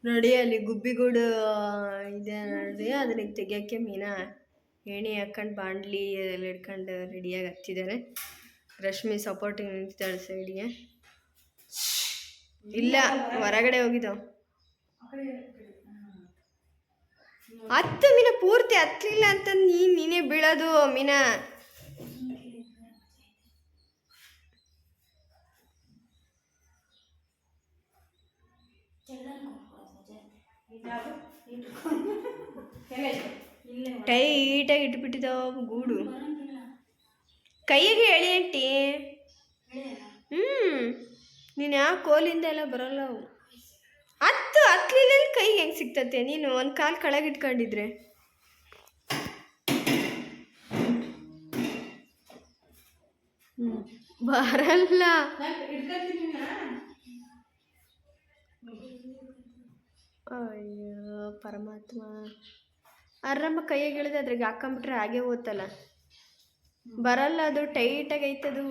ನೋಡಿ ಅಲ್ಲಿ ಗುಬ್ಬಿಗೂಡು ಇದೆ ನೋಡಿ, ಅದನ್ನ ತೆಗಿಯೋಕ್ಕೆ ಮೀನಾ ಏಣಿ ಹಾಕೊಂಡು ಬಾಂಡ್ಲಿ ಎಲ್ಲ ಹಿಡ್ಕೊಂಡು ರೆಡಿಯಾಗಿ ಹಚ್ಚಿದ್ದಾರೆ. ರಶ್ಮಿ ಸಪೋರ್ಟಿಂಗ್ ನಿಂತಿದ್ದಾಳೆ ಸೈಡ್ಗೆ. ಇಲ್ಲ, ಹೊರಗಡೆ ಹೋಗಿದ್ದಾವ. ಹತ್ತು ಮೀನ ಪೂರ್ತಿ ಹತ್ತಲಿಲ್ಲ ಅಂತ ನೀನೇ ಬೀಳೋದು ಮೀನಾ. ಟೈಟಾಗಿ ಇಟ್ಬಿಟ್ಟಿದ್ದಾವ ಗೂಡು. ಕೈಗೆ ಎಳಿ ಅಂಟಿ. ನೀನು ಯಾವ ಕೋಲಿಂದ ಎಲ್ಲ ಬರೋಲ್ಲ ಅವು. ಹತ್ತಲಿಲ್ಲ ಕೈಗೆ ಹೆಂಗೆ ಸಿಗ್ತತೆ? ನೀನು ಒಂದು ಕಾಲು ಕೆಳಗೆ ಇಟ್ಕೊಂಡಿದ್ರೆ. ಬರಲ್ಲ. ಅಯ್ಯೋ ಪರಮಾತ್ಮ, ಆರಾಮ ಕೈಯಾಗ ಇಳಿದ ಅದ್ರಾಗ ಹಾಕೊಂಬಿಟ್ರೆ ಹಾಗೆ ಓದ್ತಲ್ಲ. ಬರಲ್ಲ, ಅದು ಟೈಟಾಗಿ ಐತದು.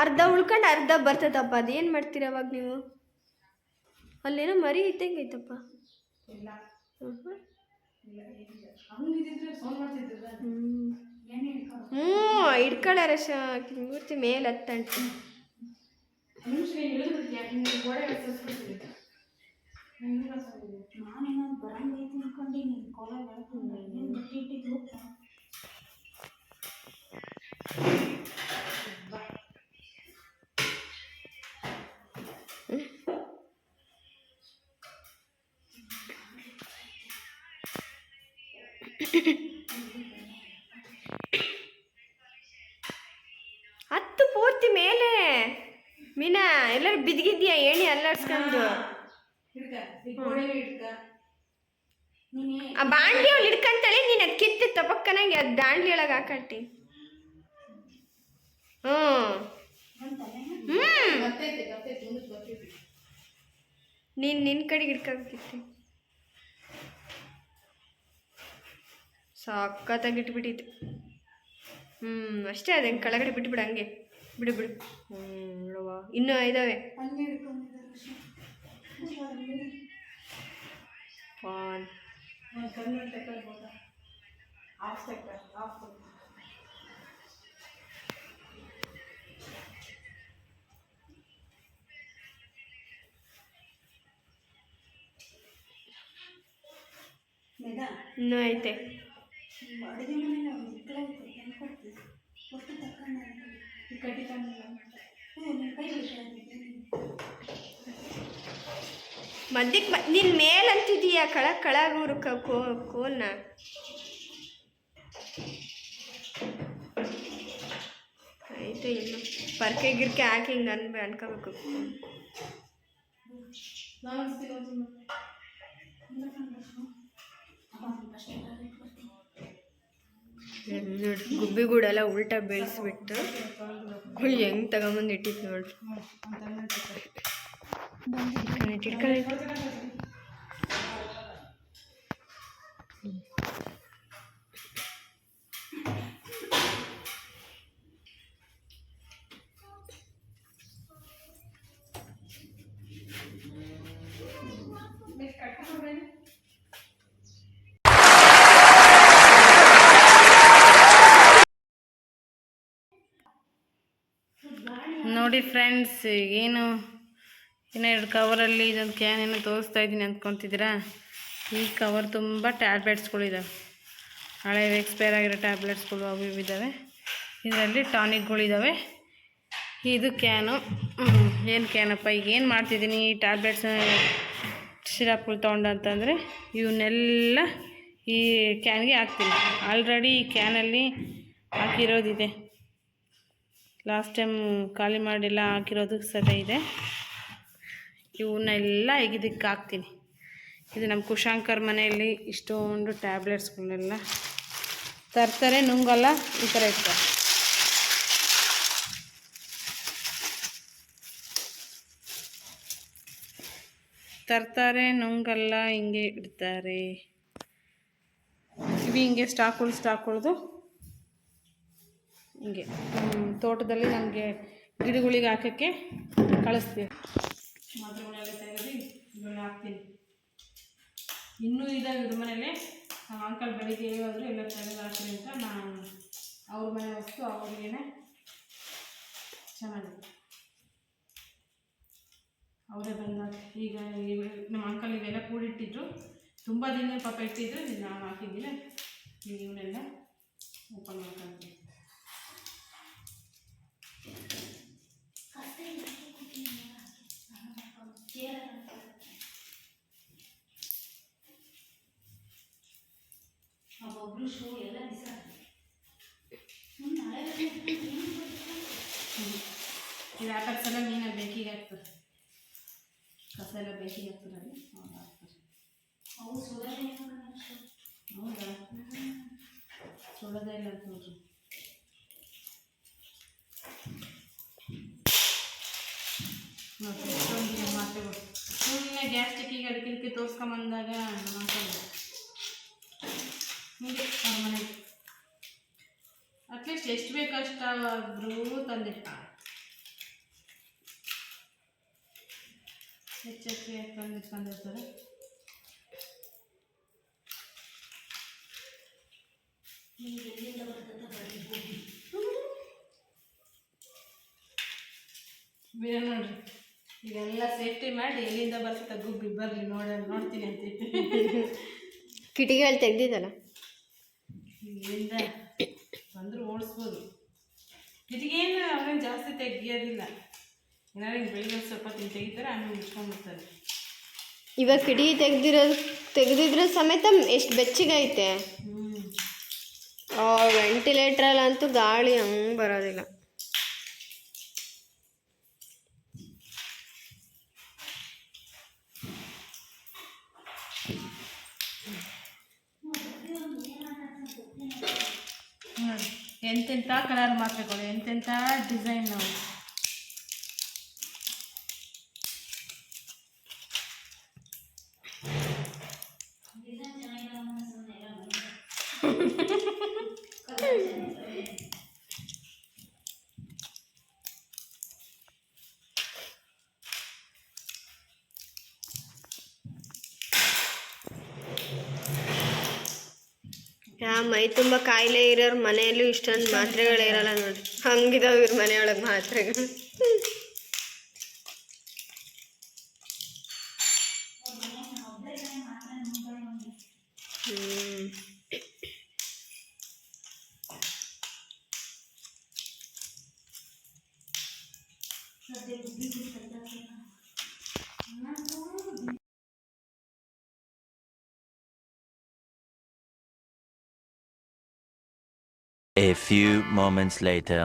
ಅರ್ಧ ಉಳ್ಕೊಂಡು ಅರ್ಧ ಬರ್ತದಪ್ಪ. ಅದೇನು ಮಾಡ್ತೀರ ಅವಾಗ ನೀವು? ಅಲ್ಲೇನೋ ಮರಿ ಇದ್ದಂಗೆ ಐತಪ್ಪ. ಇಡ್ಕೊಳ್ಳಾರ ಮೂರ್ತಿ ಮೇಲೆ ಹತ್ತಂಟು. ಹತ್ತು ಪೂರ್ತಿ ಮೇಲೆ ಮೀನಾ. ಎಲ್ಲರೂ ಬಿದ್ದಿದ್ಯಾ ಏಣಿ ಅಲ್ಲಾಡ್ಸ್ಕೊಂಡು? ಆ ಬಾಂಡ್ಲಿ ಅವಳು ಹಿಡ್ಕಂತಾಳೆ, ನೀನು ಅದು ಕಿತ್ತು ತಪಕ್ಕನಾಗಿ ಅದು ದಾಂಡ್ಲಿ ಒಳಗೆ ಹಾಕಟ್ಟಿ. ನೀನು ನಿನ್ನ ಕಡೆಗೆ ಹಿಡ್ಕೊಬೇಕಿತ್ತು. ಸಕ್ಕತ್ತಾಗಿ ಇಟ್ಬಿಟ್ಟಿತ್ತು. ಅಷ್ಟೇ, ಅದಂಗೆ ಕೆಳಗಡೆ ಬಿಟ್ಬಿಡು, ಹಂಗೆ ಬಿಡು. ನೋಡುವ ಇನ್ನೂ ಇದ್ದಾವೆ. ಇನ್ನೂ ಐತೆ. ಮಧ್ಯಕ್ಕೆ ನಿನ್ನ ಮೇಲಂತಿದೀಯಾ? ಕೆಳಗೂರು ಕೋಲ್ನ ಐತೆ. ಇನ್ನು ಪರ್ಕೆ ಗಿರ್ಕೆ ಹಾಕಿ ಹಿಂಗೆ ಅನ್ಕೋಬೇಕು. ಗುಬ್ಬಿಗೂಡೆಲ್ಲ ಉಲ್ಟಾ ಬೆಳೆಸ್ಬಿಟ್ಟು ಹೆಂಗೆ ತಗೊಂಬಂದು ಇಟ್ಟಿತ್ತು ನೋಡ್ರಿ. ನೋಡಿ ಫ್ರೆಂಡ್ಸ್, ಏನು ಎರಡು ಕವರಲ್ಲಿ ಇದೊಂದು ಕ್ಯಾನ್ ಏನೋ ತೋರಿಸ್ತಾ ಇದ್ದೀನಿ ಅಂದ್ಕೊತಿದ್ದೀರಾ. ಈ ಕವರ್ ತುಂಬ ಟ್ಯಾಬ್ಲೆಟ್ಸ್ಗಳಿದ್ದಾವೆ, ಹಳೆ ಎಕ್ಸ್ಪೈರ್ ಆಗಿರೋ ಟ್ಯಾಬ್ಲೆಟ್ಸ್ಗಳು ಅವು ಇವು ಇದ್ದಾವೆ. ಇದರಲ್ಲಿ ಟಾನಿಕ್ಗಳಿದ್ದಾವೆ. ಇದು ಕ್ಯಾನು. ಏನು ಕ್ಯಾನಪ್ಪ, ಈಗ ಏನು ಮಾಡ್ತಿದ್ದೀನಿ, ಈ ಟ್ಯಾಬ್ಲೆಟ್ಸ್ ಸಿರಪ್ಗಳು ತೊಗೊಂಡಂತಂದರೆ ಇವನ್ನೆಲ್ಲ ಈ ಕ್ಯಾನ್ಗೆ ಹಾಕ್ತೀನಿ. ಆಲ್ರೆಡಿ ಈ ಕ್ಯಾನಲ್ಲಿ ಹಾಕಿರೋದಿದೆ. ಲಾಸ್ಟ್ ಟೈಮ್ ಖಾಲಿ ಮಾಡಿಲ್ಲ, ಹಾಕಿರೋದು ಸದ ಇದೆ. ಇವನ್ನೆಲ್ಲ ಈಗ ಇದಕ್ಕೆ ಹಾಕ್ತೀನಿ. ಇದು ನಮ್ಮ ಕುಶಾಂಕರ್ ಮನೆಯಲ್ಲಿ ಇಷ್ಟೊಂದು ಟ್ಯಾಬ್ಲೆಟ್ಸ್ಗಳನ್ನೆಲ್ಲ ತರ್ತಾರೆ, ನುಂಗಲ್ಲ, ಈ ಥರ ಇರ್ತಾರೆ. ತರ್ತಾರೆ, ನುಂಗಲ್ಲ, ಹಿಂಗೆ ಇಡ್ತಾರೆ. ಇವು ಹಿಂಗೆ ಸ್ಟಾಕ್ಗಳು ಹಿಂಗೆ ತೋಟದಲ್ಲಿ ನಮಗೆ ಗಿಡಗಳಿಗೆ ಹಾಕೋಕ್ಕೆ ಕಳಿಸ್ತೀವಿ. ಮಾತ್ರೆಗಳೆಲ್ಲ ತೆಗೆದು ಇದನ್ನ ಹಾಕ್ತೀನಿ. ಇನ್ನೂ ಇದಾವೆ ಇದ್ರ ಮನೇಲಿ. ನಮ್ಮ ಅಂಕಲ್ ಬೆಳಿಗ್ಗೆ ಹೋದ್ರು ಎಲ್ಲ ತೆಗೆದು ಹಾಕ್ತೀನಿ ಅಂತ ನಾನು ಅವ್ರ ಮನೆ ವಸ್ತು ಅವ್ರಿಗೇನೆ ಚೆನ್ನಾಗಿದೆ. ಅವರೇ ಬಂದಾಗ ಈಗ ನಮ್ಮ ಅಂಕಲ್ ಇವೆಲ್ಲ ಕೂಡಿಟ್ಟಿದ್ರು, ತುಂಬ ದಿನ ಪಾಪ ಇಟ್ಟಿದ್ರು. ನಾನು ಹಾಕಿದ್ದೀನಿ. ಈಗ ಇವನ್ನೆಲ್ಲ ಓಪನ್ ಮಾಡ್ಕೊಂತೀನಿ. ಒಬ್ಬರು ಶೂ ಎಲ್ಲ ಇದು ಹಾಕೋದ್ಸಲ ಮೀನ ಬೇಕಿಗೆ ಆಗ್ತದೆ, ಕಸ ಎಲ್ಲ ಬೇಕಿಗೆ ಆಗ್ತದೆ. ಹೌದಾ, ಸುಡೋದೇ ಇಲ್ಲ ಅಂತ ನೋಡ್ರಿ. ಎಷ್ಟೊಂದಿದೆ ಮಾತ್ರೆಗಳು. ಸುಮ್ಮನೆ ಗ್ಯಾಸ್ಟ್ರಿಕ್ಕಿಗೆ ಅದಕ್ಕೆ ತೋರಿಸ್ಕೊಂಬಂದಾಗ ನಮ್ಮ ಅಂಕಲ್ ಹೀಗೆ ಅವ್ರ ಮನೆಗೆ ಅಟ್ಲೀಸ್ಟ್ ಎಷ್ಟು ಬೇಕಷ್ಟಾದ್ರೂ ತಂದೆ ಹೆಚ್ಚೆಚ್ಚು ತಂದಿರ್ತಾರೆ. ಬೇರೆ ನೋಡ್ರಿ, ಇದೆಲ್ಲ ಸೇಫ್ಟಿ ಮಾಡಿ ಎಲ್ಲಿಂದ ಬರ್ತದೆ ಗುಬ್ಬಿ ಬರಲಿ ನೋಡ್ತೀನಿ ಅಂತ ಕಿಟಿಕಿಗಳು ತೆಗ್ದಿದ್ದಲ್ಲ, ಇಲ್ಲಿಂದ ಬಂದರೂ ಓಡಿಸ್ಬೋದು. ಕಿಟಿಕಿಯನ್ನು ಅವ್ರೇನು ಜಾಸ್ತಿ ತೆಗಿಯೋದಿಲ್ಲ. ಏನಾದ್ರು ಹಿಂಗೆ ಬೆಳಿಗ್ಗೆ ಸ್ವಲ್ಪ ತೆಗಿತಾರೆ, ಆಮೇಲೆ ಮುಚ್ಕೊಂಡ್ಬಿಡ್ತಾರೆ. ಇವಾಗ ಕಿಟಕಿ ತೆಗೆದಿದ್ರೆ ಸಮೇತ ಎಷ್ಟು ಬೆಚ್ಚಗೈತೆ. ವೆಂಟಿಲೇಟ್ರಲ್ಲಂತೂ ಗಾಳಿ ಹಂಗೆ ಬರೋದಿಲ್ಲ. ನೋಡಿ ಎಂತೆಂಥ ಕಲರ್ ಮಾತ್ರೆಗಳು, ಎಂತೆಂಥ ಡಿಸೈನ್. ನಾವು ಮೈ ತುಂಬ ಕಾಯಿಲೆ ಇರೋರು ಮನೆಯಲ್ಲೂ ಇಷ್ಟೊಂದು ಮಾತ್ರೆಗಳು ಇರಲ್ಲ ನೋಡಿ, ಹಂಗಿದಾವೆ ಇವ್ರ ಮನೆಯೊಳಗೆ ಮಾತ್ರೆಗಳು. A few moments later.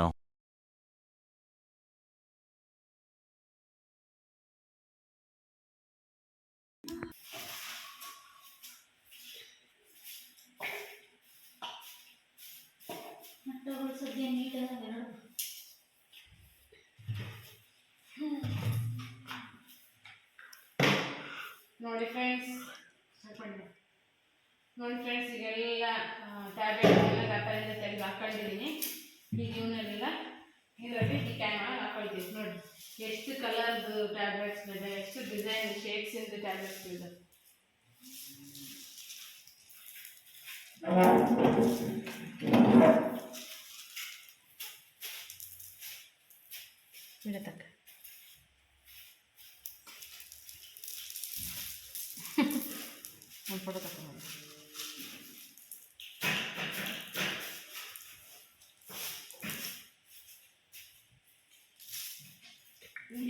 ನೋಡಿ ಫ್ರೆಂಡ್ಸ್, ಈಗೆಲ್ಲ ಟ್ಯಾಬ್ಲೆಟ್ ಎಲ್ಲ ಗಾತ್ರದಿಂದ ತೆಗೆದು ಹಾಕೊಂಡಿದ್ದೀನಿ. ಈಗ ಇವನ್ನೆಲ್ಲ ಇದರಲ್ಲಿ ಈ ಕ್ಯಾನ್ ಹಾಕೊಳ್ತೀವಿ. ನೋಡಿ ಎಷ್ಟು ಕಲರ್ದು ಟ್ಯಾಬ್ಲೆಟ್ಸ್ ಇದೆ, ಎಷ್ಟು ಡಿಸೈನ್ ಶೇಪ್ಸಿಂದು ಟ್ಯಾಬ್ಲೆಟ್ಸ್ ಇದೆ. ಬಿಡತಕ್ಕ ಒಂದು ಫೋಟೋ ತಗೊಂಡು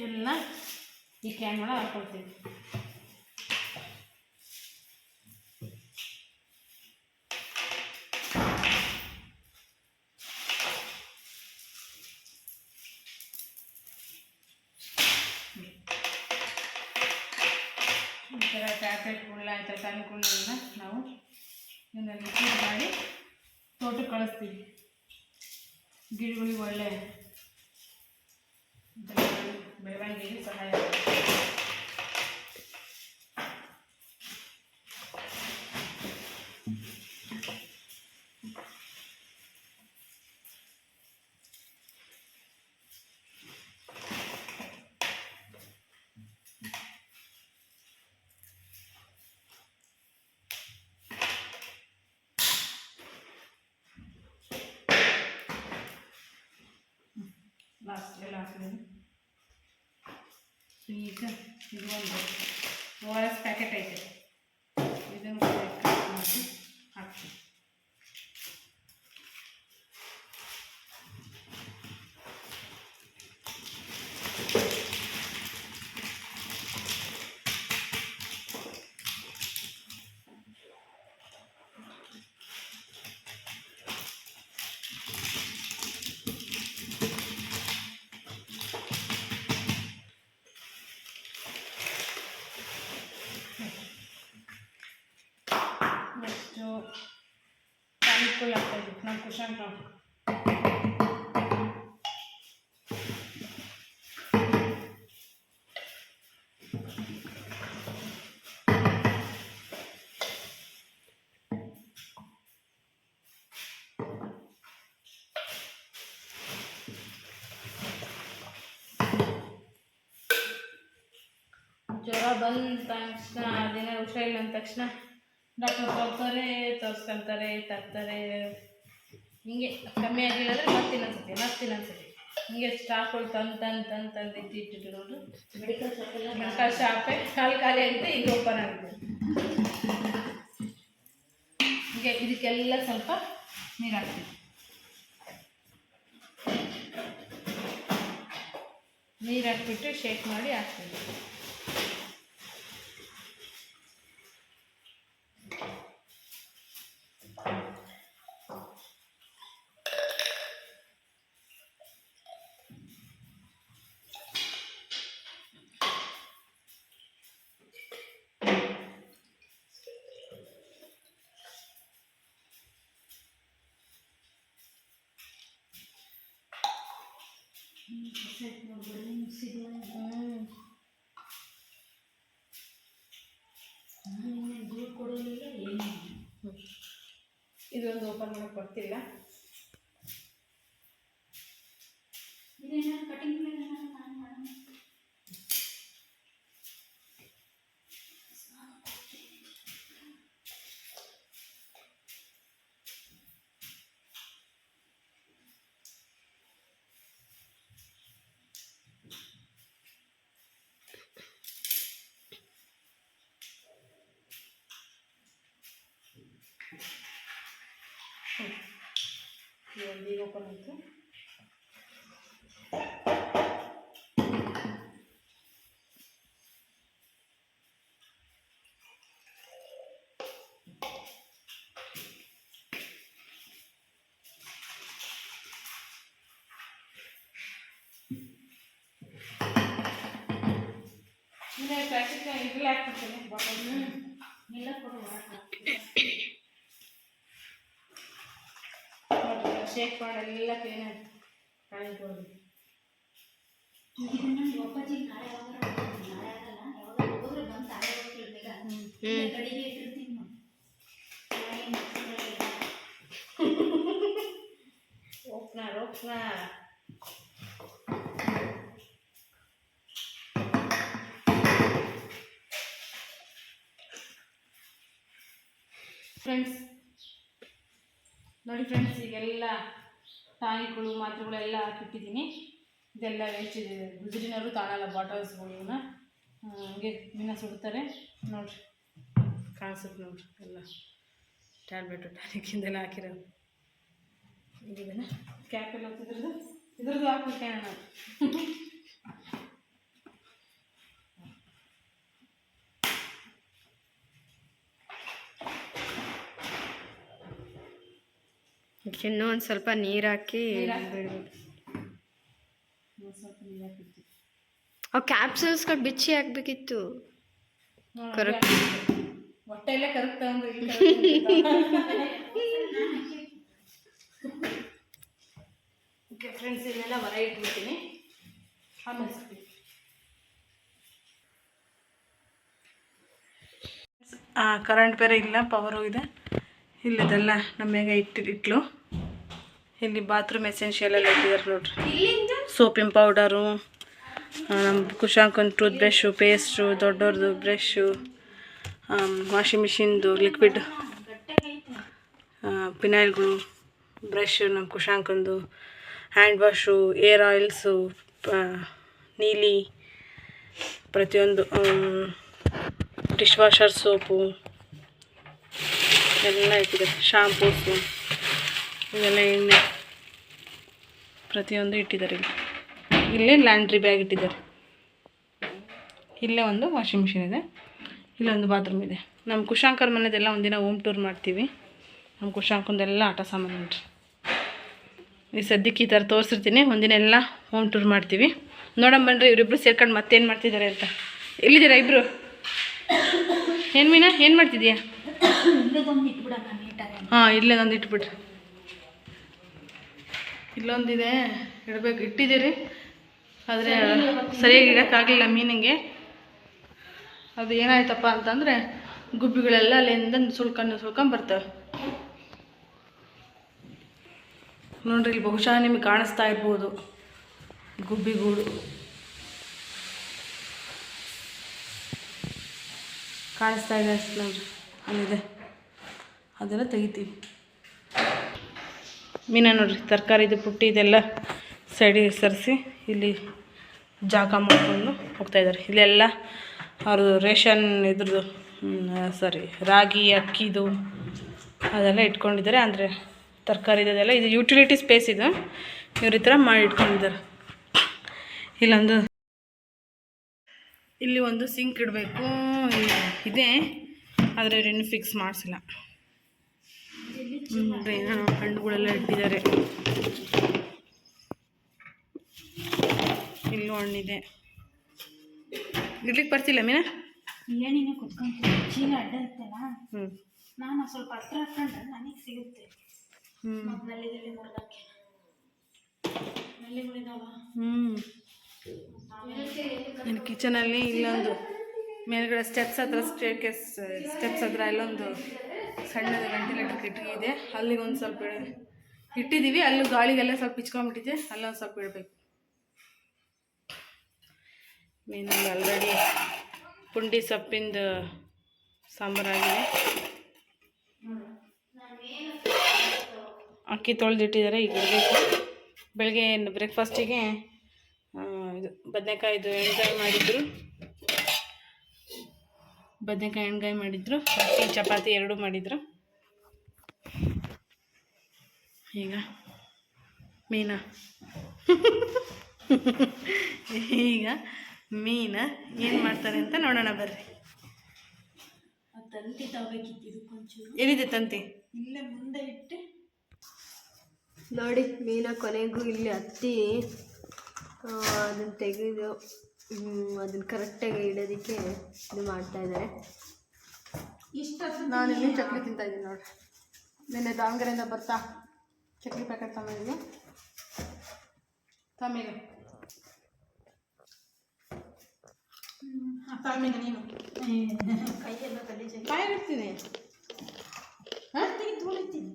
ಎಲ್ಲ ಈ ಕ್ಯಾನ್ ಒಳಗೆ ಹಾಕ್ಕೊಳ್ತೀವಿ. ಈ ಥರ ಟ್ಯಾಬ್ಲೆಟ್ಗಳನ್ನ ಈ ಥರ ಟೈಮ್ಗಳನ್ನೆಲ್ಲ ನಾವು ಇದನ್ನ ಲಿಕ್ವಿಡ್ ಮಾಡಿ ತೋಟಕ್ಕೆ ಕಳಿಸ್ತೀವಿ. ಗಿಡಗಳಿಗೆ ಒಳ್ಳೆ ಬೆಳವಣಿಗೆಗೆ ಸಹಾಯ ಆಗುತ್ತೆ. ಲಾಸ್ಟ್ ಎಲ್ಲ ಹಾಕಿದ್ದೀನಿ. ಈಗ ಇದು ಒಂದು ORS ಪ್ಯಾಕೆಟ್ ಐತೆ, ಇದನ್ನು ಹಾಕ್ತೀನಿ. ನೆಕ್ಸ್ಟು ಪಾನಿಪುರಿ ಹಾಕ್ತಾಯಿದ್ವಿ ನಮ್ಮ ಕುಶಾಂಕ. ಜ್ವರ ಬಂದ ತಕ್ಷಣ ದಿನ ಹುಷಾರಿಲ್ಲ ಅಂದ ತಕ್ಷಣ ಡಾಕ್ಟರ್ ತೋರಿಸ್ಕೊಂತಾರೆ ತರ್ತಾರೆ. ಹಿಂಗೆ ಕಮ್ಮಿ ಆಗಿಲ್ಲ ಅಂದರೆ ಮತ್ತಿನ್ನೊಂದ್ಸತಿ ಹಿಂಗೆ ಸ್ಟಾಕ್ಗಳು ತಂದು ಇಟ್ಟಿಟ್ಟು ನೋಡು. ಮೆಡಿಕಲ್ ಶಾಪೇ ಖಾಲಿ ಆಗಿದೆ, ಇದು ಓಪನ್ ಆಗಿದೆ. ಹೀಗೆ ಇದಕ್ಕೆಲ್ಲ ಸ್ವಲ್ಪ ನೀರು ಹಾಕ್ತೀವಿ. ನೀರು ಹಾಕ್ಬಿಟ್ಟು ಶೇಕ್ ಮಾಡಿ ಹಾಕ್ತೀವಿ. ಇದೊಂದು ಓಪನ್ ಮಾಡಕ್ಕೆ ಬರ್ತಿಲ್ಲ. ಈಗ ಓಪನ್ ಆಯಿತು. ಪ್ಲಾಸ್ಟಿಕ್ ಇದ್ರಲ್ಲಿ ಹಾಕ್ಬಿಡ್ತೀನಿ ಬಾಟಲ್ ಎಲ್ಲ ಕೊಡು. ಶೇಕ್ ಮಾಡಿ ಎಲ್ಲ ಕ್ಲೀನಾಗಿ ಕಾಯಿಕೊಳ್ಳಿ. ಓಪ್ನರ್ ಫ್ರೆಂಡ್ಸ್ ನೋಡಿ ಫ್ರೆಂಡ್ಸ್, ಈಗೆಲ್ಲ ಟಾನಿಕ್ಗಳು ಮಾತ್ರೆಗಳೆಲ್ಲ ಹಾಕಿಟ್ಟಿದ್ದೀನಿ. ಇದೆಲ್ಲ ವೇಸ್ಟ್ ಇದೆ. ಗುಜರಿನವರು ತಾಣಲ್ಲ ಬಾಟಲ್ಸ್ಗಳು, ಇವನ್ನ ಹಂಗೆ ದಿನ ಸುಡ್ತಾರೆ ನೋಡಿರಿ. ಕಾಣಿಸುತ್ತೆ ನೋಡಿರಿ, ಎಲ್ಲ ಟ್ಯಾಬ್ಲೆಟು ಟಾನಿಕ್ಕಿಂದೆಲ್ಲ ಹಾಕಿರೋದು. ಇದನ್ನು ಕ್ಯಾಪೆಲ್ಲ ಇದ್ರದ್ದು ಹಾಕ್ಬಿಟ್ಟೆ ನಾನು. ಇನ್ನೂ ಒಂದು ಸ್ವಲ್ಪ ನೀರು ಹಾಕಿ ಅವು ಕ್ಯಾಪ್ಸೂಲ್ಸ್ಗಳು ಬಿಚ್ಚಿ ಹಾಕ್ಬೇಕಿತ್ತು. ಕರೆಕ್ಟ್ ಹೊಟ್ಟೆ ಎಲ್ಲ ಕರೆಕ್ಟ್ ಓಕೆ ಫ್ರೆಂಡ್ಸ್, ಇದನ್ನೆಲ್ಲ ಹೊರ ಇಟ್ಬಿಡ್ತೀನಿ. ಕರೆಂಟ್ ಬೇರೆ ಇಲ್ಲ, ಪವರ್ ಹೋಗಿದೆ. ಇಲ್ಲಿದೆಲ್ಲ ನಮ್ಮಗೆ ಇಟ್ಲು. ಇಲ್ಲಿ ಬಾತ್ರೂಮ್ ಎಸೆನ್ಷಿಯಲ್ ಎಲ್ಲ ಇಟ್ಟಿದ್ದಾರೆ ನೋಡ್ರಿ. ಸೋಪಿನ ಪೌಡರು, ನಮ್ಮ ಕುಶಾಂಕನ್ ಟೂತ್ ಬ್ರಷು, ಪೇಸ್ಟು, ದೊಡ್ಡವ್ರದ್ದು ಬ್ರಷು, ವಾಷಿಂಗ್ ಮಿಷಿನ್ದು ಲಿಕ್ವಿಡ್, ಫಿನೈಲ್ಗಳು, ಬ್ರಷ್ ನಮ್ಮ ಕುಶಾಂಕಂದು, ಹ್ಯಾಂಡ್ ವಾಶು, ಏರ್ ಆಯಿಲ್ಸು, ನೀಲಿ, ಪ್ರತಿಯೊಂದು ಡಿಶ್ ವಾಷರ್ ಸೋಪು ಎಲ್ಲ ಇಟ್ಟಿದ್ದಾರೆ. ಶಾಂಪೂಸು ಇದೆಲ್ಲ ಎಣ್ಣೆ ಪ್ರತಿಯೊಂದು ಇಟ್ಟಿದ್ದಾರೆ. ಇಲ್ಲೇ ಲ್ಯಾಂಡ್ರಿ ಬ್ಯಾಗ್ ಇಟ್ಟಿದ್ದಾರೆ. ಇಲ್ಲೇ ಒಂದು ವಾಷಿಂಗ್ ಮಿಷಿನ್ ಇದೆ. ಇಲ್ಲೊಂದು ಬಾತ್ರೂಮ್ ಇದೆ. ನಮ್ಮ ಕುಶಾಂಕರ್ ಮನೆದೆಲ್ಲ ಒಂದಿನ ಹೋಮ್ ಟೂರ್ ಮಾಡ್ತೀವಿ. ನಮ್ಮ ಕುಶಾಂಕಂದೆಲ್ಲ ಆಟ ಸಾಮಾನು ಉಂಟು. ಈ ಸದ್ಯಕ್ಕೆ ಈ ಥರ ತೋರಿಸಿರ್ತೀನಿ. ಒಂದಿನ ಎಲ್ಲ ಹೋಮ್ ಟೂರ್ ಮಾಡ್ತೀವಿ. ನೋಡೋಣ ಬನ್ನಿರಿ ಇವರಿಬ್ಬರು ಸೇರ್ಕೊಂಡು ಮತ್ತೇನು ಮಾಡ್ತಿದ್ದಾರೆ ಅಂತ. ಎಲ್ಲಿದ್ದೀರಾ ಇಬ್ಬರು? ಏನು ಮೀನಾ, ಏನು ಮಾಡ್ತಿದ್ದೀಯಾ? ಹಾಂ, ಇಲ್ಲೇ ಒಂದು ಇಟ್ಬಿಟ್ರಿ. ಇಲ್ಲೊಂದಿದೆ, ಇಡಬೇಕು, ಇಟ್ಟಿದ್ದೀರಿ. ಆದರೆ ಸರಿಯಾಗಿ ಇಡೋಕ್ಕಾಗಲಿಲ್ಲ ಮೀನಿಗೆ. ಅದು ಏನಾಯ್ತಪ್ಪ ಅಂತಂದರೆ ಗುಬ್ಬಿಗಳೆಲ್ಲ ಅಲ್ಲಿಂದ ಸುಳ್ಕೊಂಡು ಬರ್ತವೆ. ನೋಡ್ರಿ, ಇಲ್ಲಿ ಬಹುಶಃ ನಿಮಗೆ ಕಾಣಿಸ್ತಾ ಇರ್ಬೋದು ಗುಬ್ಬಿಗೂಡು. ಕಾಣಿಸ್ತಾ ಇದೆ ಅಷ್ಟು ನೋಡ್ರಿ, ಅಲ್ಲಿದೆ. ಅದೆಲ್ಲ ತೆಗಿತೀವಿ. ಮೀನ ನೋಡ್ರಿ, ತರಕಾರಿದು ಪುಟ್ಟಿ ಇದೆಲ್ಲ ಸೈಡಿಗೆ ಸರಿಸಿ ಇಲ್ಲಿ ಜಾಗ ಮಾಡ್ಕೊಂಡು ಹೋಗ್ತಾಯಿದ್ದಾರೆ. ಇಲ್ಲೆಲ್ಲ ಅವ್ರದ್ದು ರೇಷನ್ ಇದ್ರದ್ದು ರಾಗಿ, ಅಕ್ಕಿದು ಅದೆಲ್ಲ ಇಟ್ಕೊಂಡಿದ್ದಾರೆ. ಅಂದರೆ ತರಕಾರಿದೆಲ್ಲ ಇದು ಯುಟಿಲಿಟಿ ಸ್ಪೇಸ್ ಇದು. ಇವ್ರ ಈ ಥರ ಮಾಡಿ ಇಟ್ಕೊಂಡಿದ್ದಾರೆ. ಇಲ್ಲಿ ಒಂದು ಸಿಂಕ್ ಇಡಬೇಕು ಇದೆ, ಆದರೆ ಇವ್ರೇನು ಫಿಕ್ಸ್ ಮಾಡಿಸಿಲ್ಲ. ಹಣ್ಣುಗಳೆಲ್ಲ ಇಟ್ಟಿದ್ದಾರೆ. ಇಲ್ಲೂ ಹಣ್ಣಿದೆ. ಇಡ್ಲಿಕ್ಕೆ ಬರ್ತಿಲ್ಲ ಮೀನಾ? ಏನೇನೋ ಕುತ್ಕೊಂತೀನಿ, ಚೀಲ ಅಡ್ಡ ಇರ್ತಲ್ಲ, ನಾನು ಸ್ವಲ್ಪ ಹತ್ರ ಹಾಕೊಂಡ್ರೆ ನನಗೆ ಸಿಗುತ್ತೆ. ನಲ್ಲಿಗೆಲ್ಲಿ ಮುರಿದಕ್ಕೆ ನಲ್ಲಿಗಳಿದಾವ. ಇನ್ನು ಕಿಚನಲ್ಲಿ ಇಲ್ಲೊಂದು ಮೇಲ್ಗಡೆ ಸ್ಟೆಪ್ಸ್ ಹತ್ರ ಸ್ಟೆಪ್ಸ್ ಹತ್ರ ಇಲ್ಲೊಂದು ಸಣ್ಣದ ವೆಂಟಿಲೇಟರ್ ಕಿಟಕಿ ಇದೆ. ಅಲ್ಲಿಗೆ ಒಂದು ಸ್ವಲ್ಪ ಇಟ್ಟಿದ್ದೀವಿ. ಅಲ್ಲಿ ಗಾಳಿಗೆಲ್ಲ ಸ್ವಲ್ಪ ಇಚ್ಕೊಂಡ್ಬಿಟ್ಟಿದೆ, ಅಲ್ಲೊಂದು ಸ್ವಲ್ಪ ಇಡಬೇಕು. ಮೀನಲ್ಲಿ ಆಲ್ರೆಡಿ ಪುಂಡಿ ಸೊಪ್ಪಿಂದು ಸಾಂಬಾರಾಗಿದೆ. ಅಕ್ಕಿ ತೊಳೆದಿಟ್ಟಿದ್ದಾರೆ, ಈಗ ಇಡಬೇಕು. ಬೆಳಗ್ಗೆ ಬ್ರೇಕ್ಫಾಸ್ಟಿಗೆ ಇದು ಬದನೆಕಾಯಿದು ಎಣ್ಗಾಯಿ ಮಾಡಿದ್ರು. ಬದನೆಕಾಯಿ ಎಣ್ಗಾಯಿ ಮಾಡಿದ್ರು, ಅಕ್ಕಿ ಚಪಾತಿ ಎರಡೂ ಮಾಡಿದ್ರು. ಈಗ ಮೀನಾ ಏನು ಮಾಡ್ತಾರೆ ಅಂತ ನೋಡೋಣ ಬರ್ರಿ. ತಂತಿ ತಗೋಬೇಕಿತ್ತು ಕೊಂಚೂರು. ಏನಿದೆ ತಂತಿ? ಇಲ್ಲೇ ಮುಂದೆ ಇಟ್ಟು ನೋಡಿ, ಮೀನ ಕೊನೆಗೂ ಇಲ್ಲಿ ಹತ್ತಿ ಅದನ್ನು ತೆಗೆದು ಅದನ್ನು ಕರೆಕ್ಟಾಗಿ ಇಡೋದಕ್ಕೆ ಇದು ಮಾಡ್ತಾಯಿದ್ದಾರೆ. ನಾನಿಲ್ಲಿ ಚಕ್ಲಿ ತಿಂತಾಯಿದ್ದೀನಿ ನೋಡಿ. ನಿನ್ನೆ ದಾವಣಗೆರೆಯಿಂದ ಬರ್ತಾ ಚಕ್ಲಿ ಪ್ಯಾಕೆಟ್ ತಗೊಂಡಿದ್ದೀನಿ. ತಮ್ಮಿಗೆ ನೀನು ಕೈಯೆಲ್ಲ ಗಲೀಜಾಗಿ ಕಾಯಿ ಇಡ್ತೀನಿ. ತೊಳಿತೀನಿ.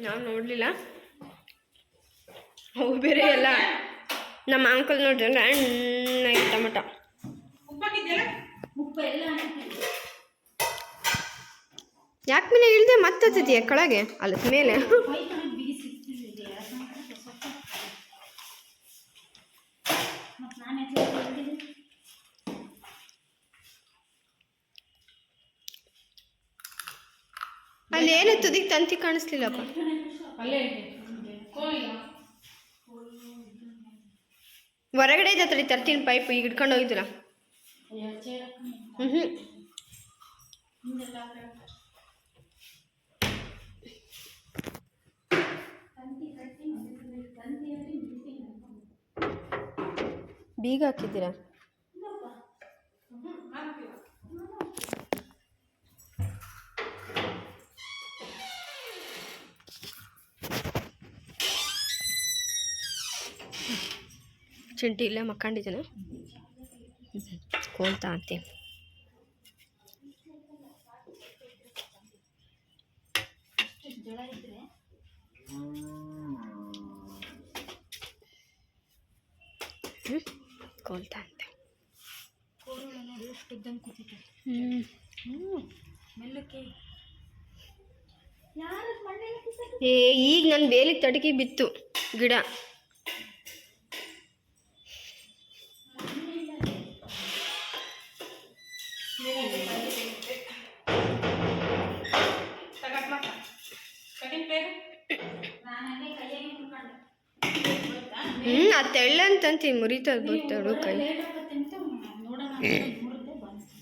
ನಾನು ನೋಡಲಿಲ್ಲ. ಅವು ಬೇರೆ ಎಲ್ಲ ನಮ್ಮ ಅಂಕಲ್ ನೋಡಿದ್ರೆ ಹಣ್ಣಾಗಿ ಟೊಮಟೊ ಯಾಕೆ ಮೀನ ಇಳ್ದೆ ಮತ್ತಿದೆಯಾ ಕೆಳಗೆ ಅಲ್ಲದ ಮೇಲೆ? ಅಲ್ಲಿ ಏನು ತುದಿಗೆ ತಂತಿ ಕಾಣಿಸ್ಲಿಲ್ಲಪ್ಪ. ಹೊರಗಡೆ ಇದೆ ತಡಿ, ತರ್ತೀನಿ ಪೈಪ್. ಈಗ ಇಟ್ಕೊಂಡು ಹೋಗಿದ್ದೀರ? ಬೀಗ ಹಾಕಿದ್ದೀರಾ? ಚಿಂಟಿ ಇಲ್ಲೇ ಮಕ್ಕೊಂಡಿದ್ದಾನೆ, ಕೋಲ್ತ ಅಂತೀನಿ. ಕೋಲ್ತ ಅಂತೆ. ಅಷ್ಟು ಉದ್ದಂಗೆ ಕೂತಿತ್ತು. ಮೆಲ್ಲಕ್ಕೆ ಯಾರು ಮಣ್ಣೆಲ್ಲ ಈಗ ನನ್ನ ಬೇಲಿಗೆ ತಡಕಿ ಬಿತ್ತು ಗಿಡ. ನಾನೇ ಕೈಯಾಗೆ ಮುಟ್ಕೊಂಡೆ. ಅದು ತೆಳ್ಳ ಅಂತಂತೀನಿ ಮುರಿತದ ಗೊತ್ತಾಡು ಕೈ. ಲೇಟ್ ಆಗುತ್ತೆ ಅಂತ ನೋಡೋಣ ಮುರಿದೆ ಬಂತು.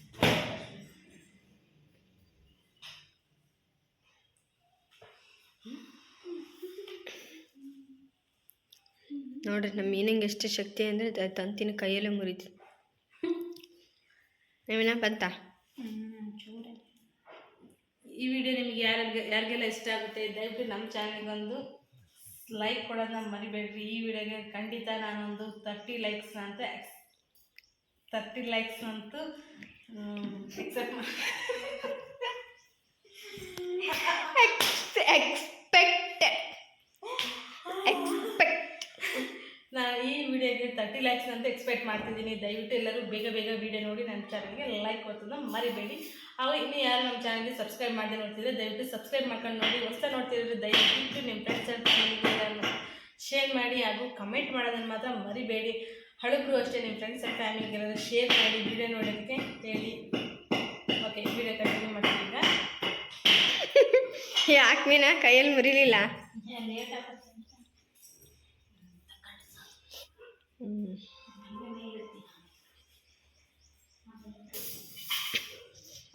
ನೋಡ್ರಿ ನಮ್ಮ ಮೀನಿಂಗ್ ಎಷ್ಟು ಶಕ್ತಿ ಅಂದರೆ ತಂತಿನ ಕೈಯಲ್ಲೇ ಮುರಿತು. ನೀವೇನ ಬಂತ ಚೂರ. ಈ ವಿಡಿಯೋ ನಿಮಗೆ ಯಾರಿಗೆಲ್ಲ ಇಷ್ಟ ಆಗುತ್ತೆ ದಯವಿಟ್ಟು ನಮ್ಮ ಚಾನಲ್ಗೆ ಒಂದು ಲೈಕ್ ಕೊಡೋದನ್ನ ಮರಿಬೇಡ್ರಿ. ಈ ವಿಡಿಯೋಗೆ ಖಂಡಿತ ನಾನೊಂದು 30 ಲೈಕ್ಸ್ ಅಂತೂ ನಾನು ಈ ವಿಡಿಯೋಗೆ 30 ಲೈಕ್ಸ್ ಅಂತ ಎಕ್ಸ್ಪೆಕ್ಟ್ ಮಾಡ್ತಿದ್ದೀನಿ. ದಯವಿಟ್ಟು ಎಲ್ಲರೂ ಬೇಗ ವಿಡಿಯೋ ನೋಡಿ ನನ್ನ ಚಾನಲ್ಗೆ ಲೈಕ್ ಕೊಡ್ತದ ಮರಿಬೇಡಿ. ಅವು ಇನ್ನೂ ಯಾರು ನಮ್ಮ ಚಾನಲ್ಗೆ ಸಬ್ಸ್ಕ್ರೈಬ್ ಮಾಡದೆ ನೋಡ್ತಿದ್ರೆ ದಯವಿಟ್ಟು ಸಬ್ಸ್ಕ್ರೈಬ್ ಮಾಡ್ಕೊಂಡು ನೋಡಿ. ಹೊಸ ನೋಡ್ತಿದ್ರೆ ದಯವಿಟ್ಟು ನಿಮ್ಮ ಫ್ರೆಂಡ್ಸ್ ಫ್ಯಾಮಿಲಿಗೆ ಶೇರ್ ಮಾಡಿ ಹಾಗೂ ಕಮೆಂಟ್ ಮಾಡೋದನ್ನು ಮಾತ್ರ ಮರಿಬೇಡಿ. ಹಳಬ್ರು ಅಷ್ಟೇ ನಿಮ್ಮ ಫ್ರೆಂಡ್ಸ್ ಆ್ಯಂಡ್ ಫ್ಯಾಮಿಲಿಗೆಲ್ಲ ಶೇರ್ ಮಾಡಿ ವಿಡಿಯೋ ನೋಡೋದಕ್ಕೆ ಹೇಳಿ. ಓಕೆ, ವಿಡಿಯೋ ಕಂಟಿನ್ಯೂ ಮಾಡ್ತೀವಿ ಈಗ. ಯಾಕೆ ಮೀನಾ ಕೈಯಲ್ಲಿ ಮುರಿಲಿಲ್ಲ? ಲೇಟ್ ಆಗುತ್ತೆ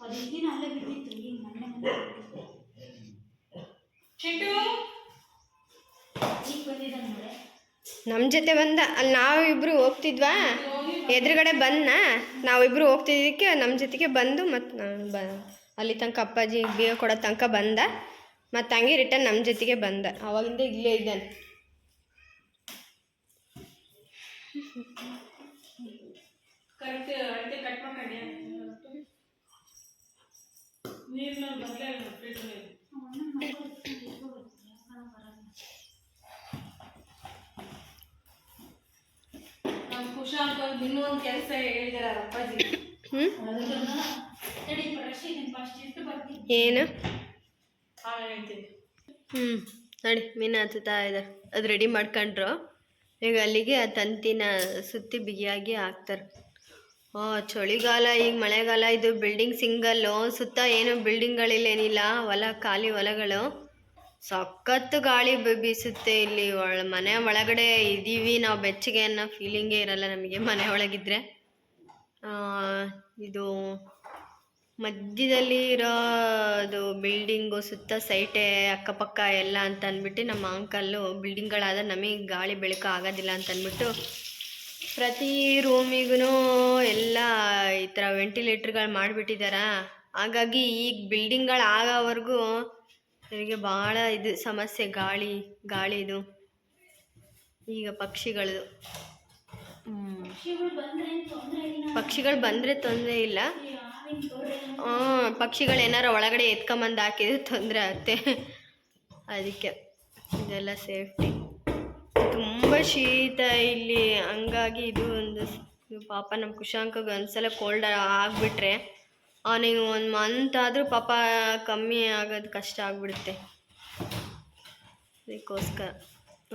ಅದು ದಿನ ಅಲ್ಲೇ ಬಿದ್ದಿತ್ತು. ಈಗ ಮೊನ್ನೆ ಚಿಂಟು ಈಗ ಬಂದಿದ್ದಾನೆ ನೋಡಿ. ನಮ್ಮ ಜೊತೆ ಬಂದ. ಅಲ್ಲಿ ನಾವಿಬ್ರು ಹೋಗ್ತಿದ್ವಾ, ಎದುರುಗಡೆ ಬಂದ. ನಾವಿಬ್ರು ಹೋಗ್ತಿದ್ದಕ್ಕೆ ನಮ್ಮ ಜೊತೆಗೆ ಬಂದು ಮತ್ತು ಅಲ್ಲಿ ತನಕ ಅಪ್ಪಾಜಿ ಬೇಗ ಕೊಡೋ ತನಕ ಬಂದ. ಮತ್ತು ಹಂಗೆ ರಿಟರ್ನ್ ನಮ್ಮ ಜೊತೆಗೆ ಬಂದ. ಅವಾಗಿಂದ ಇಲ್ಲೇ ಇದ್ದಾನೆ. ಕರೆಕ್ಟ್ ಅಳತೆ ಕಟ್ ಮಾಡ್ಕೊಂಡೆ ನೀರಿನ ಬದಲೇ ನಮ್ಮ ಕುಶಾಂಕ್ ಅವ್ರಿಗೆ ಇನ್ನೂ ಒಂದು ಕೆಲಸ ಹೇಳಿದಾರ ಅಪ್ಪಾಜಿ. ಏನು ಆಮೇಲೆ ಹೇಳ್ತೀನಿ. ನೋಡಿ ಮೀನು ಹತ್ತುತ್ತಾ ಇದ್ದಾರೆ. ಅದು ರೆಡಿ ಮಾಡ್ಕೊಂಡ್ರು. ಈಗ ಅಲ್ಲಿಗೆ ಆ ತಂತಿನ ಸುತ್ತಿ ಬಿಗಿಯಾಗಿ ಹಾಕ್ತಾರೆ. ಚಳಿಗಾಲ, ಈಗ ಮಳೆಗಾಲ. ಇದು ಬಿಲ್ಡಿಂಗ್ ಸಿಂಗಲ್ಲು, ಸುತ್ತ ಏನು ಬಿಲ್ಡಿಂಗ್ಗಳಿಲ್ಲ, ಏನಿಲ್ಲ, ಹೊಲ, ಖಾಲಿ ಹೊಲಗಳು. ಸಖತ್ತು ಗಾಳಿ ಬೀಸುತ್ತೆ ಇಲ್ಲಿ. ಮನೆ ಒಳಗಡೆ ಇದ್ದೀವಿ ನಾವು, ಬೆಚ್ಚಗೆ ಅನ್ನೋ ಫೀಲಿಂಗೇ ಇರಲ್ಲ ನಮಗೆ ಮನೆ ಒಳಗಿದ್ರೆ. ಇದು ಮಧ್ಯದಲ್ಲಿ ಇರೋದು ಬಿಲ್ಡಿಂಗು, ಸುತ್ತ ಸೈಟೆ ಅಕ್ಕಪಕ್ಕ ಎಲ್ಲ ಅಂತ ಅಂದ್ಬಿಟ್ಟು ನಮ್ಮ ಅಂಕಲ್ಲು ಬಿಲ್ಡಿಂಗ್ಗಳಾದ ನಮಗೆ ಗಾಳಿ ಬೆಳಕು ಆಗೋದಿಲ್ಲ ಅಂತ ಅಂದ್ಬಿಟ್ಟು ಪ್ರತಿ ರೂಮಿಗೂ ಎಲ್ಲ ಈ ಥರ ವೆಂಟಿಲೇಟ್ರ್ಗಳು ಮಾಡಿಬಿಟ್ಟಿದಾರ. ಹಾಗಾಗಿ ಈಗ ಬಿಲ್ಡಿಂಗ್ಗಳು ಆಗೋವರೆಗೂ ಇವರಿಗೆ ಭಾಳ ಇದು ಸಮಸ್ಯೆ, ಗಾಳಿದು. ಈಗ ಪಕ್ಷಿಗಳದು ಪಕ್ಷಿಗಳು ಬಂದರೆ ತೊಂದರೆ ಇಲ್ಲ. ಪಕ್ಷಿಗಳು ಏನಾರ ಒಳಗಡೆ ಎತ್ಕೊಂಬಂದು ಹಾಕಿದ್ರೆ ತೊಂದರೆ ಆಗುತ್ತೆ. ಅದಕ್ಕೆ ಇದೆಲ್ಲ ಸೇಫ್ಟಿ. ತುಂಬ ಶೀತ ಇಲ್ಲಿ, ಹಂಗಾಗಿ ಇದು ಒಂದು ಪಾಪ ನಮ್ಮ ಕುಶಾಂಕಗೆ ಒಂದ್ಸಲ ಕೋಲ್ಡ್ ಆಗಿಬಿಟ್ರೆ ಅವನಿಗೆ 1 ಮಂತ್ ಆದರೂ ಪಾಪ ಕಮ್ಮಿ ಆಗೋದು ಕಷ್ಟ ಆಗಿಬಿಡುತ್ತೆ. ಅದಕ್ಕೋಸ್ಕರ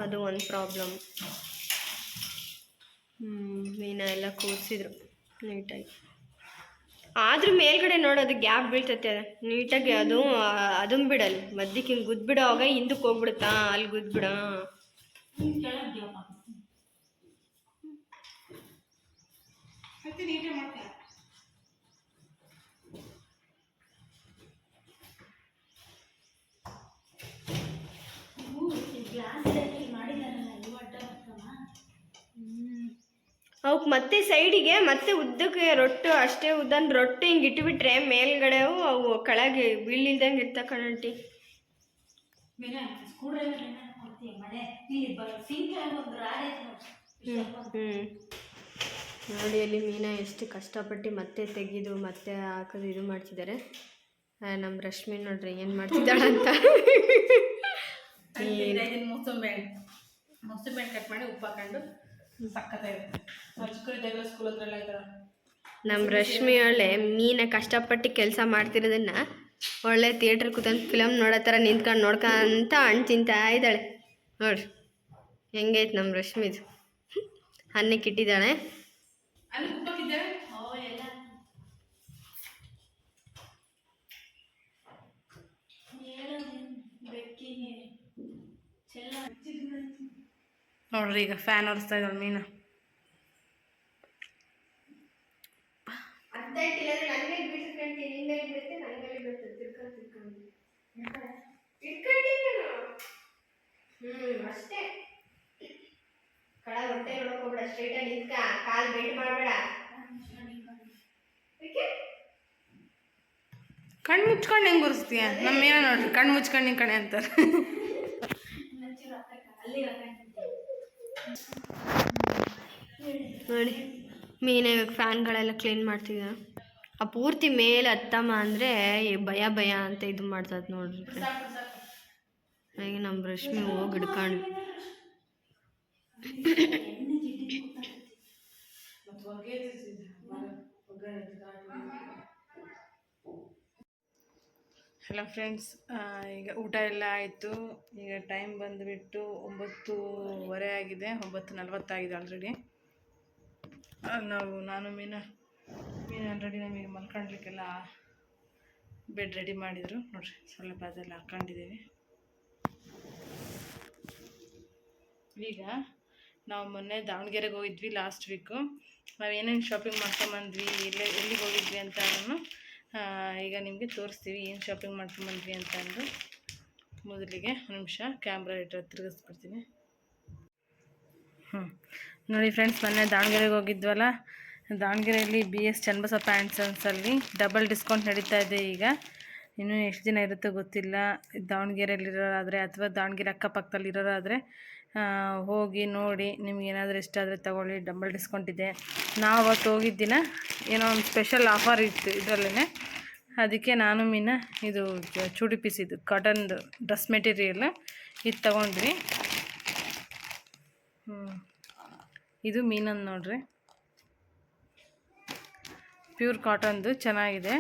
ಅದು ಒಂದು ಪ್ರಾಬ್ಲಮ್. ಮೀನ ಎಲ್ಲ ಕೂರಿಸಿದ್ರು ನೀಟಾಗಿ. ಆದರೂ ಮೇಲ್ಗಡೆ ನೋಡೋದು ಗ್ಯಾಪ್ ಬೀಳ್ತೈತೆ ನೀಟಾಗಿ. ಅದನ್ನು ಬಿಡಲ್ಲ, ಮಧ್ಯಕ್ಕೆ ಹಿಂಗೆ ಗುದ್ಬಿಡೋವಾಗ ಹಿಂದಕ್ಕೆ ಹೋಗ್ಬಿಡುತ್ತಾ, ಅಲ್ಲಿ ಗುದ್ಬಿಡ. ನೀಟೇ ಮಾಡ್ತೀನಿ. ಅವಕ್ಕೆ ಮತ್ತೆ ಸೈಡಿಗೆ ಮತ್ತೆ ಉದ್ದಕ್ಕೆ ರೊಟ್ಟು, ಅಷ್ಟೇ ಉದ್ದನ ರೊಟ್ಟು ಹಿಂಗೆ ಇಟ್ಬಿಟ್ರೆ ಮೇಲ್ಗಡೆವು ಅವು ಕೆಳಗೆ ಬೀಳಿಲ್ದಂಗೆ ಇರ್ತಕ್ಕಂಟಿ. ನೋಡಿ ಅಲ್ಲಿ ಮೀನ ಎಷ್ಟು ಕಷ್ಟಪಟ್ಟು ಮತ್ತೆ ತೆಗೆದು ಮತ್ತೆ ಹಾಕೋದು ಇದು ಮಾಡ್ತಿದ್ದಾರೆ. ನಮ್ಮ ರಶ್ಮಿ ನೋಡ್ರಿ ಏನು ಮಾಡ್ತಿದ್ದಾಳೆ ಅಂತ. ಮೊಸಂಬೆ ಕಟ್ ಮಾಡಿ ಉಪ್ಪು ಹಾಕೊಂಡು ಸಕ್ಕತ್ತಾಗಿರುತ್ತೆ. ಚಿಕ್ಕರಿದ್ದಾಗಲೂ ಸ್ಕೂಲ್ ಹತ್ರ ಎಲ್ಲ ಇದ್ದಾರೆ. ನಮ್ಮ ರಶ್ಮಿ ಒಳ್ಳೆ ಮೀನ ಕಷ್ಟಪಟ್ಟು ಕೆಲಸ ಮಾಡ್ತಿರೋದನ್ನ ಒಳ್ಳೆ ಥಿಯೇಟ್ರ್ ಕೂತಂತ ಫಿಲಮ್ ನೋಡೋ ಥರ ನಿಂತ್ಕೊಂಡು ನೋಡ್ಕೊಂತ ಹಣ್ಣು ತಿಂತಾ ಇದ್ದಾಳೆ ನೋಡ್ರಿ. ಹೆಂಗೈತೆ ನಮ್ಮ ರಶ್ಮಿದು. ಅನ್ನಕ್ಕೆ ಇಟ್ಟಿದ್ದಾಳೆ. ನೋಡ್ರಿ ಈಗ ಫ್ಯಾನ್ ಒರೆಸ್ತಾ ಇದ್ದಾಳೆ ಮೀನು. ಅಷ್ಟೇ ಕಳ ಹೊಟ್ಟೆ ನೋಡಕ್ ಹೋಗ್ಬೇಡ, ಸ್ಟ್ರೈಟಾಗಿ ನಿಂತ್ಕ, ಕಾಲ್ ಬೆಂಡ್ ಮಾಡಬೇಡ. ಕಣ್ಣು ಮುಚ್ಕೊಂಡು ಹೆಂಗೆ ಉರಿಸ್ತೀಯ? ನಮ್ಮ ಏನೋ ನೋಡ್ರಿ ಕಣ್ಣು ಮುಚ್ಕೊಂಡು ನಿಂಗೆ ಕಣೆ ಅಂತಾರೆ. ನೋಡಿ ಮೀನೇ ಇವಾಗ ಫ್ಯಾನ್ಗಳೆಲ್ಲ ಕ್ಲೀನ್ ಮಾಡ್ತಿದ್ದ. ಆ ಪೂರ್ತಿ ಮೇಲೆ ಹತ್ತಮ್ಮ ಅಂದರೆ ಭಯ ಭಯ ಅಂತ ಇದು ಮಾಡ್ತದೆ ನೋಡ್ರಿ. ಈಗ ನಮ್ಮ ರಶ್ಮಿ ಹೋಗಿ ಹಿಡ್ಕೊಂಡು ಹಲೋ ಫ್ರೆಂಡ್ಸ್, ಈಗ ಊಟ ಎಲ್ಲ ಆಯಿತು. ಈಗ ಟೈಮ್ ಬಂದುಬಿಟ್ಟು 9:30 ಆಗಿದೆ, 9:40 ಆಗಿದೆ ಆಲ್ರೆಡಿ. ನಾನು ಮೀನು ಆಲ್ರೆಡಿ ನಮಗೆ ಮಲ್ಕೊಳ್ಲಿಕ್ಕೆಲ್ಲ ಬೆಡ್ ರೆಡಿ ಮಾಡಿದರು ನೋಡಿರಿ. ಸ್ವಲ್ಪ ಅದೆಲ್ಲ ಹಾಕ್ಕೊಂಡಿದ್ದೀವಿ. ಈಗ ನಾವು ಮೊನ್ನೆ ದಾವಣಗೆರೆಗೆ ಹೋಗಿದ್ವಿ ಲಾಸ್ಟ್ ವೀಕು. ನಾವು ಏನೇನು ಶಾಪಿಂಗ್ ಮಾಡ್ಕೊಂಬಂದ್ವಿ, ಎಲ್ಲಿಗೆ ಹೋಗಿದ್ವಿ ಅಂತ ಈಗ ನಿಮಗೆ ತೋರಿಸ್ತೀವಿ ಏನು ಶಾಪಿಂಗ್ ಮಾಡ್ಕೊಂಬಂದ್ವಿ ಅಂತ ಅಂದು. ಮೊದಲಿಗೆ ಒಂದು ನಿಮಿಷ ಕ್ಯಾಮ್ರಾ ಇಟ್ಟರೆ ತಿರುಗಿಸ್ಬಿಡ್ತೀನಿ. ನೋಡಿ ಫ್ರೆಂಡ್ಸ್, ಮೊನ್ನೆ ದಾವಣಗೆರೆಗೆ ಹೋಗಿದ್ವಲ್ಲ, ದಾವಣಗೆರೆಯಲ್ಲಿ BS Channabasappa and double discount ನಡೀತಾ ಇದೆ. ಈಗ ಇನ್ನೂ ಎಷ್ಟು ದಿನ ಇರುತ್ತೋ ಗೊತ್ತಿಲ್ಲ. ದಾವಣಗೆರೆಯಲ್ಲಿರೋರಾದರೆ ಅಥವಾ ದಾವಣಗೆರೆ ಅಕ್ಕಪಕ್ಕದಲ್ಲಿರೋರಾದರೆ ಹೋಗಿ ನೋಡಿ, ನಿಮ್ಗೇನಾದರೂ ಇಷ್ಟ ಆದರೆ ತೊಗೊಳ್ಳಿ, ಡಬಲ್ ಡಿಸ್ಕೌಂಟ್ ಇದೆ. ನಾವು ಅವತ್ತು ಹೋಗಿದ್ದ ದಿನ ಏನೋ ಒಂದು ಸ್ಪೆಷಲ್ ಆಫರ್ ಇತ್ತು ಇದರಲ್ಲೇ. ಅದಕ್ಕೆ ನಾನು ಮೀನು ಇದು ಚೂಡಿ ಪೀಸ್, ಇದು ಕಾಟನ್ದು ಡ್ರೆಸ್ ಮೆಟೀರಿಯಲ್ ಇದು ತೊಗೊಂಡ್ವಿ. ಇದು ಮೀನನ್ನು ನೋಡ್ರಿ, ಪ್ಯೂರ್ ಕಾಟನ್ದು ಚೆನ್ನಾಗಿದೆ.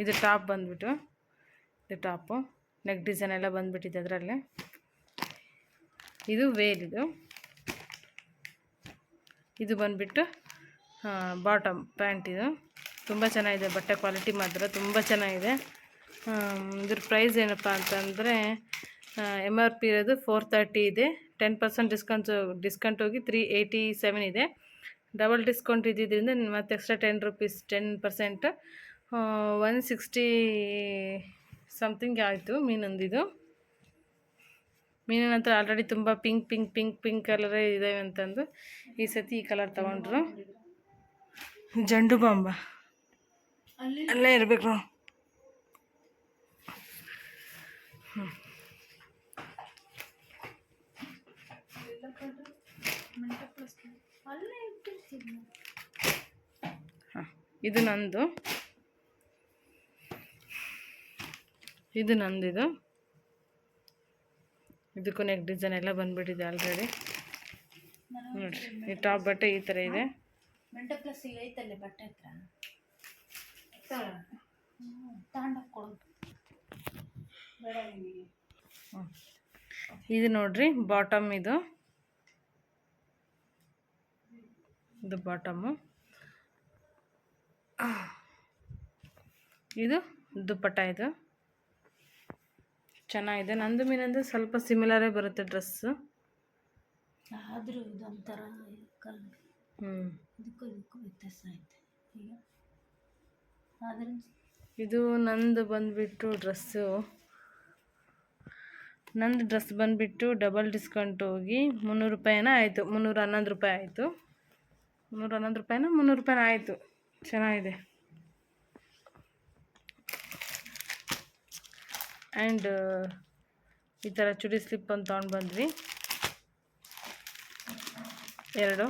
ಇದು ಟಾಪ್ ಬಂದುಬಿಟ್ಟು, ಇದು ಟಾಪು ನೆಕ್ ಡಿಸೈನ್ ಎಲ್ಲ ಬಂದುಬಿಟ್ಟಿದೆ ಅದರಲ್ಲೇ. ಇದು ವೇಲ್, ಇದು ಬಂದುಬಿಟ್ಟು ಬಾಟಮ್ ಪ್ಯಾಂಟ್. ಇದು ತುಂಬ ಚೆನ್ನಾಗಿದೆ, ಬಟ್ಟೆ ಕ್ವಾಲಿಟಿ ಮಾತ್ರ ತುಂಬ ಚೆನ್ನಾಗಿದೆ. ಇದ್ರ ಪ್ರೈಸ್ ಏನಪ್ಪ ಅಂತಂದರೆ MRP ಇರೋದು 430 ಇದೆ. 10% ಡಿಸ್ಕೌಂಟ್ ಹೋಗಿ 387 ಇದೆ. ಡಬಲ್ ಡಿಸ್ಕೌಂಟ್ ಇದ್ದಿದ್ದರಿಂದ ಮತ್ತು ಎಕ್ಸ್ಟ್ರಾ 10 ರೂಪೀಸ್ 10% 160 ಸಮಥಿಂಗ್ ಆಯಿತು ಮೀನೊಂದಿದು. ಮೀನಿನ ಹತ್ರ ಆಲ್ರೆಡಿ ತುಂಬ ಪಿಂಕ್ ಕಲರೇ ಇದ್ದಾವೆ ಅಂತಂದು ಈ ಸತಿ ಈ ಕಲರ್ ತೊಗೊಂಡ್ರು. ಜಂಡು ಬಾಂಬ ಅಲ್ಲೇ ಇರಬೇಕು. ಇದು ನಂದು, ಇದು ಇದಕ್ಕೂ ನೆಕ್ ಡಿಸೈನ್ ಎಲ್ಲ ಬಂದುಬಿಟ್ಟಿದೆ ಆಲ್ರೆಡಿ. ನೋಡಿರಿ, ಈ ಟಾಪ್ ಬಟ್ಟೆ ಈ ಥರ ಇದೆ. ಇದು ನೋಡ್ರಿ ಬಾಟಮ್, ಇದು ಬಾಟಮು. ಇದು ದುಪ್ಪಟ್ಟ, ಇದು ಚೆನ್ನಾಗಿದೆ. ನಂದು ಮೀನಂದು ಸ್ವಲ್ಪ ಸಿಮಿಲರೇ ಬರುತ್ತೆ ಡ್ರೆಸ್ಸು, ಆದರೂ ಇದೊಂಥರ ಇದಕ್ಕೂ ವ್ಯತ್ಯಾಸ ಐತೆ. ಈಗ ಆದರೆ ಇದು ನಂದು ಬಂದುಬಿಟ್ಟು ಡ್ರೆಸ್ಸು, ನಂದು ಡ್ರೆಸ್ ಬಂದುಬಿಟ್ಟು ಡಬಲ್ ಡಿಸ್ಕೌಂಟ್ ಹೋಗಿ 300 ರೂಪಾಯಿನ ಆಯಿತು, 311 ರೂಪಾಯಿ ಆಯಿತು. 311 ರೂಪಾಯಿನ 300 ರೂಪಾಯಿನ ಆಯಿತು. ಚೆನ್ನಾಗಿದೆ. ಆ್ಯಂಡ್ ಈ ಥರ ಚುಡಿ ಸ್ಲಿಪ್ ಅಂತ ತೊಗೊಂಡು ಬಂದ್ವಿ 2.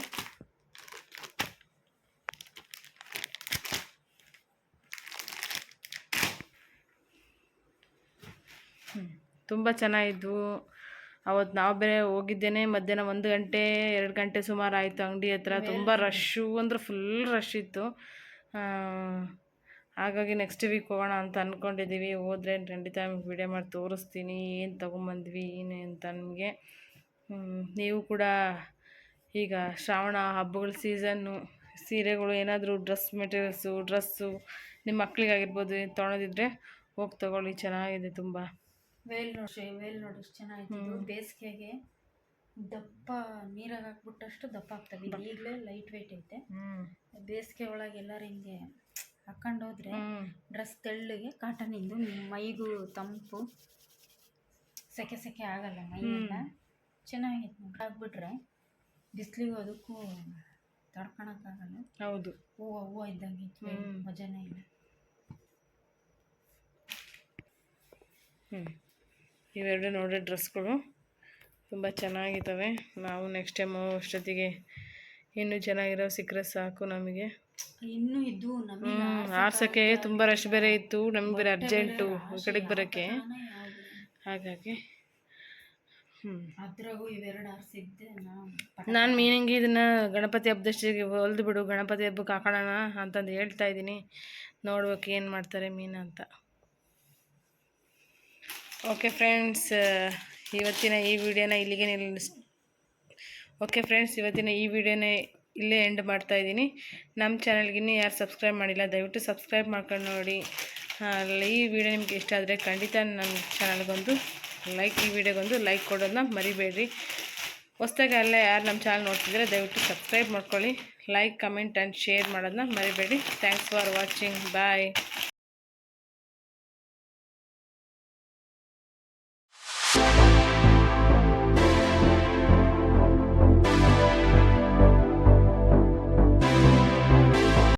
ತುಂಬ ಚೆನ್ನಾಗಿದ್ವು. ಅವತ್ತು ನಾವು ಬೇರೆ ಹೋಗಿದ್ದೇನೆ ಮಧ್ಯಾಹ್ನ 1 ಗಂಟೆ 2 ಗಂಟೆ ಸುಮಾರು ಆಯಿತು. ಅಂಗಡಿ ಹತ್ರ ತುಂಬ ರಶ್ಶು ಅಂದರೆ ಫುಲ್ ರಶ್ ಇತ್ತು. ಹಾಗಾಗಿ ನೆಕ್ಸ್ಟ್ ವೀಕ್ ಹೋಗೋಣ ಅಂತ ಅಂದ್ಕೊಂಡಿದ್ದೀವಿ. ಹೋದರೆ ಖಂಡಿತ ನಿಮ್ಗೆ ವಿಡಿಯೋ ಮಾಡಿ ತೋರಿಸ್ತೀನಿ ಏನು ತೊಗೊಂಬಂದ್ವಿ ಏನು ಅಂತ ನಿಮಗೆ. ನೀವು ಕೂಡ ಈಗ ಶ್ರಾವಣ ಹಬ್ಬಗಳ ಸೀಸನ್ನು, ಸೀರೆಗಳು ಏನಾದರೂ ಡ್ರೆಸ್ಸು ನಿಮ್ಮ ಮಕ್ಕಳಿಗಾಗಿರ್ಬೋದು ತೊಗೊಳೋದಿದ್ರೆ ಹೋಗಿ ತೊಗೊಳ್ಳಿ, ಚೆನ್ನಾಗಿದೆ ತುಂಬ. ವೇಲ್ ನೋಡಿ ಎಷ್ಟು ಚೆನ್ನಾಗಿತ್ತು. ಬೇಸಿಗೆಗೆ ದಪ್ಪ ನೀರಾಗ ಹಾಕ್ಬಿಟ್ಟಷ್ಟು ದಪ್ಪ ಆಗ್ತವೆ. ಈಗಲೇ ಲೈಟ್ ವೆಯ್ಟ್ ಐತೆ. ಬೇಸಿಗೆ ಒಳಗೆ ಎಲ್ಲರೂ ಹಿಂಗೆ ಹಾಕೊಂಡು ಹೋದ್ರೆ ಡ್ರೆಸ್ ತೆಳ್ಳಗೆ ಕಾಟನಿಂದು, ಮೈಗೂ ತಂಪು, ಸೆಕೆ ಆಗಲ್ಲ ಮೈಯೆಲ್ಲ. ಚೆನ್ನಾಗೈತೆ ನೋಡಿ. ಹಾಕ್ಬಿಟ್ರೆ ಬಿಸಿಲಿಗೂ ಅದಕ್ಕೂ ತಡ್ಕೊಳಕ್ಕಾಗಲ್ಲ. ಹೌದು, ಹೂವು ಇದ್ದಂಗೆ ಇತ್ತು, ಮಜಾನೇ ಇಲ್ಲ. ಇವೆರಡು ನೋಡಿ ಡ್ರೆಸ್ಗಳು ತುಂಬ ಚೆನ್ನಾಗಿದ್ದಾವೆ. ನಾವು ನೆಕ್ಸ್ಟ್ ಟೈಮ್ ಅಷ್ಟೊತ್ತಿಗೆ ಇನ್ನೂ ಚೆನ್ನಾಗಿರೋ ಸಿಕ್ಕರೆ ಸಾಕು ನಮಗೆ. ಇನ್ನೂ ಇದ್ದು ನಮಗೆ ಆರ್ಸೋಕ್ಕೆ ತುಂಬ ರಶ್ ಬೇರೆ ಇತ್ತು, ನಮಗೆ ಬೇರೆ ಅರ್ಜೆಂಟು ಈ ಕಡೆಗೆ ಬರೋಕ್ಕೆ. ಹಾಗಾಗಿ ಅದ್ರಾಗೂ ಇವೆರಡು ಆರ್ಸಿದ್ದೆ ನಾನು ಮೀನಿಂಗ್ ಇದನ್ನು ಗಣಪತಿ ಹಬ್ಬದಷ್ಟಿಗೆ ಹೊಲ್ದು ಬಿಡು, ಗಣಪತಿ ಹಬ್ಬಕ್ಕೆ ಹಾಕೋಣ ಅಂತಂದು ಹೇಳ್ತಾ ಇದ್ದೀನಿ. ನೋಡ್ಬೇಕು ಏನು ಮಾಡ್ತಾರೆ ಮೀನು ಅಂತ. ಓಕೆ ಫ್ರೆಂಡ್ಸ್, ಇವತ್ತಿನ ಈ ವಿಡಿಯೋನ ಇಲ್ಲಿಗೆ ಇಲ್ಲೇ ಎಂಡ್ ಮಾಡ್ತಾಯಿದ್ದೀನಿ. ನಮ್ಮ ಚಾನಲ್ಗೆ ಇನ್ನೂ ಯಾರು ಸಬ್ಸ್ಕ್ರೈಬ್ ಮಾಡಿಲ್ಲ ದಯವಿಟ್ಟು ಸಬ್ಸ್ಕ್ರೈಬ್ ಮಾಡ್ಕೊಂಡು ನೋಡಿ. ಈ ವಿಡಿಯೋ ನಿಮಗೆ ಇಷ್ಟ ಆದರೆ ಖಂಡಿತ ನಮ್ಮ ಚಾನಲ್ಗೊಂದು ಲೈಕ್ ಕೊಡೋದನ್ನ ಮರಿಬೇಡ್ರಿ. ಹೊಸ್ದಾಗಿ ಯಾರು ನಮ್ಮ ಚಾನಲ್ ನೋಡ್ತಿದ್ರೆ ದಯವಿಟ್ಟು ಸಬ್ಸ್ಕ್ರೈಬ್ ಮಾಡ್ಕೊಳ್ಳಿ. ಲೈಕ್, ಕಮೆಂಟ್ ಆ್ಯಂಡ್ ಶೇರ್ ಮಾಡೋದನ್ನ ಮರಿಬೇಡಿ. Thanks for watching. ಬಾಯ್.